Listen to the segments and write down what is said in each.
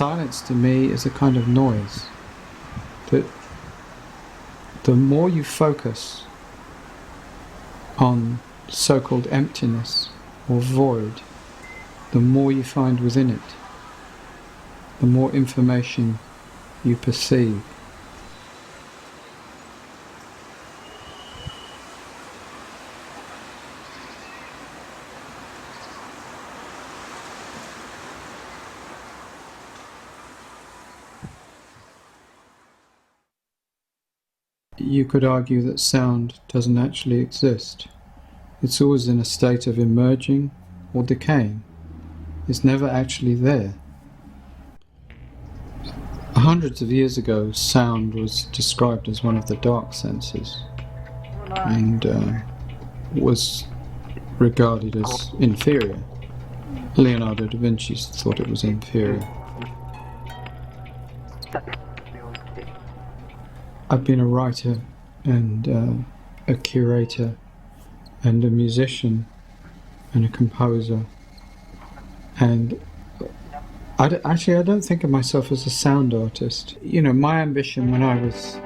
silence to me is a kind of noise. That the more you focus on so-called emptiness or void, the more you find within it, the more information you perceive. You could argue that sound doesn't actually exist. It's always in a state of emerging or decaying. It's never actually there. Hundreds of years ago, sound was described as one of the dark senses and was regarded as inferior. Leonardo da Vinci thought it was inferior. I've been a writer and a curator and a musician and a composer, and I don't think of myself as a sound artist. You know, my ambition when I was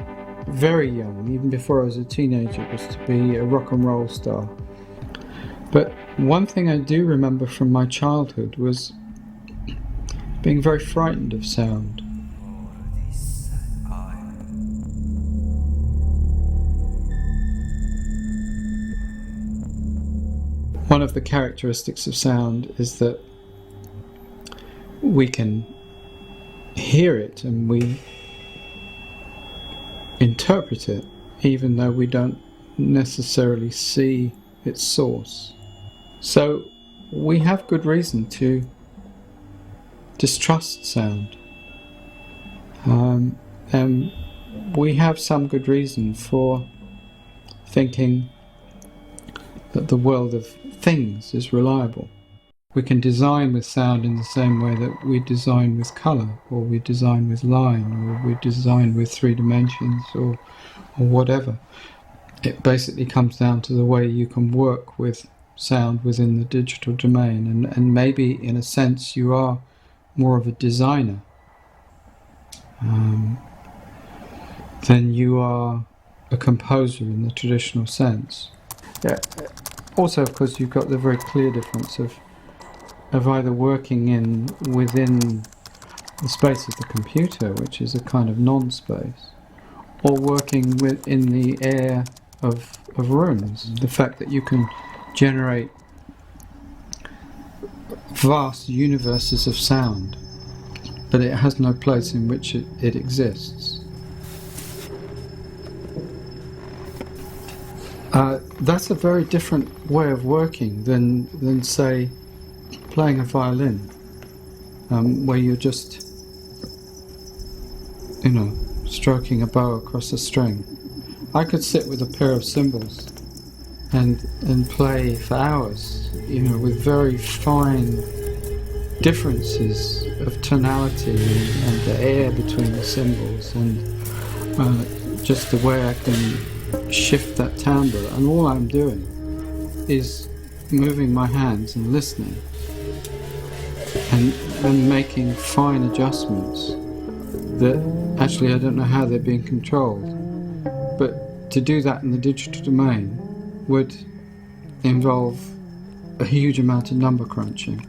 very young, even before I was a teenager, was to be a rock and roll star. But one thing I do remember from my childhood was being very frightened of sound. One of the characteristics of sound is that we can hear it and we interpret it, even though we don't necessarily see its source. So we have good reason to distrust sound, and we have some good reason for thinking that the world of things is reliable. We can design with sound in the same way that we design with colour, or we design with line, or we design with 3 dimensions, or whatever. It basically comes down to the way you can work with sound within the digital domain, and maybe in a sense you are more of a designer than you are a composer in the traditional sense. Yeah. Also, of course, you've got the very clear difference of either working within the space of the computer, which is a kind of non-space, or working in the air of rooms. The fact that you can generate vast universes of sound, but it has no place in which it exists. That's a very different way of working than say, playing a violin, where you're just, stroking a bow across a string. I could sit with a pair of cymbals and play for hours, with very fine differences of tonality and the air between the cymbals, and just the way I can shift that timbre, and all I'm doing is moving my hands and listening and making fine adjustments that actually I don't know how they're being controlled. But to do that in the digital domain would involve a huge amount of number crunching.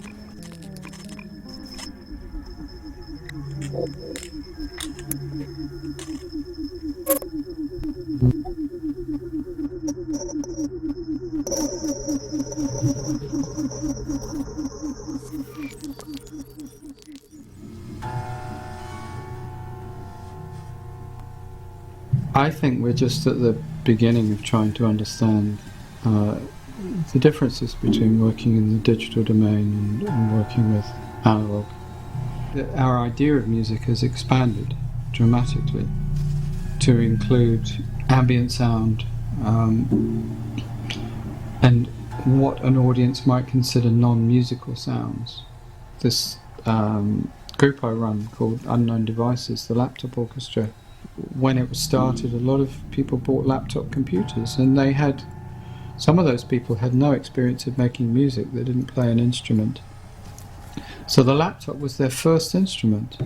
I think we're just at the beginning of trying to understand the differences between working in the digital domain and working with analog. Our idea of music has expanded dramatically to include ambient sound and what an audience might consider non-musical sounds. This group I run called Unknown Devices, the Laptop Orchestra, when it was started, a lot of people bought laptop computers, and some of those people had no experience of making music. They didn't play an instrument, So the laptop was their first instrument.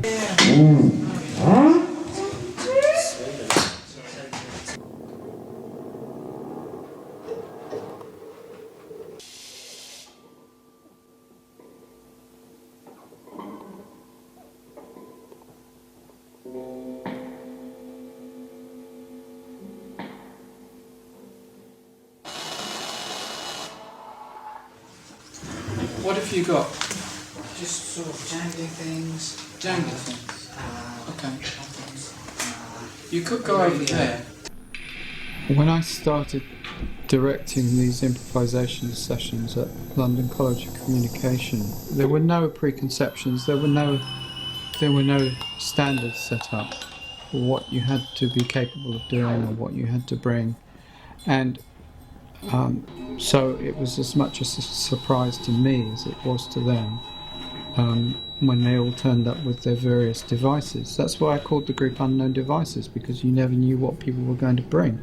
What have you got? Just sort of jangly things. Jangly things. Okay. Buttons. You could go over there. When I started directing these improvisation sessions at London College of Communication, there were no preconceptions, there were no standards set up for what you had to be capable of doing or what you had to bring. And so it was as much a surprise to me as it was to them when they all turned up with their various devices. That's why I called the group Unknown Devices, because you never knew what people were going to bring.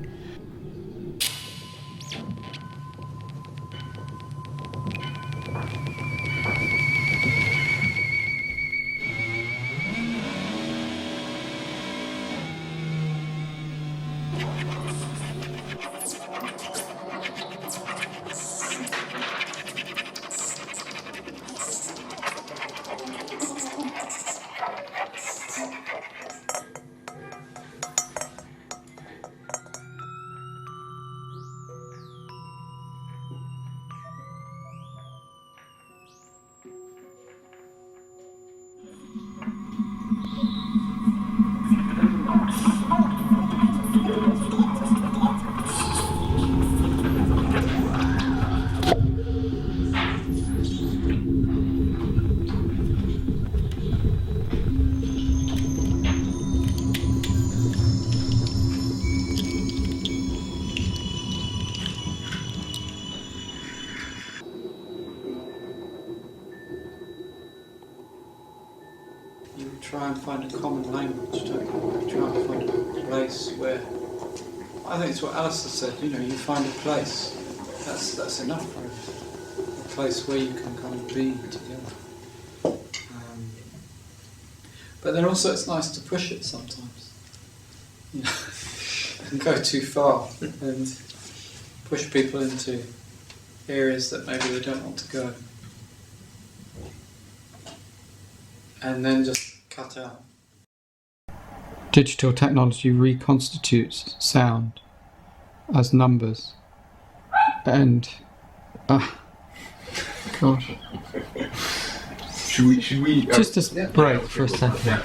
You try and find a common language, don't you? You try and find a place where, I think it's what Alistair said, you know, you find a place. That's enough, really. A place where you can kind of be together. But then also it's nice to push it sometimes. You know, and go too far and push people into areas that maybe they don't want to go. And then just cut out. Digital technology reconstitutes sound as numbers. And gosh. Should we Just a break for a second.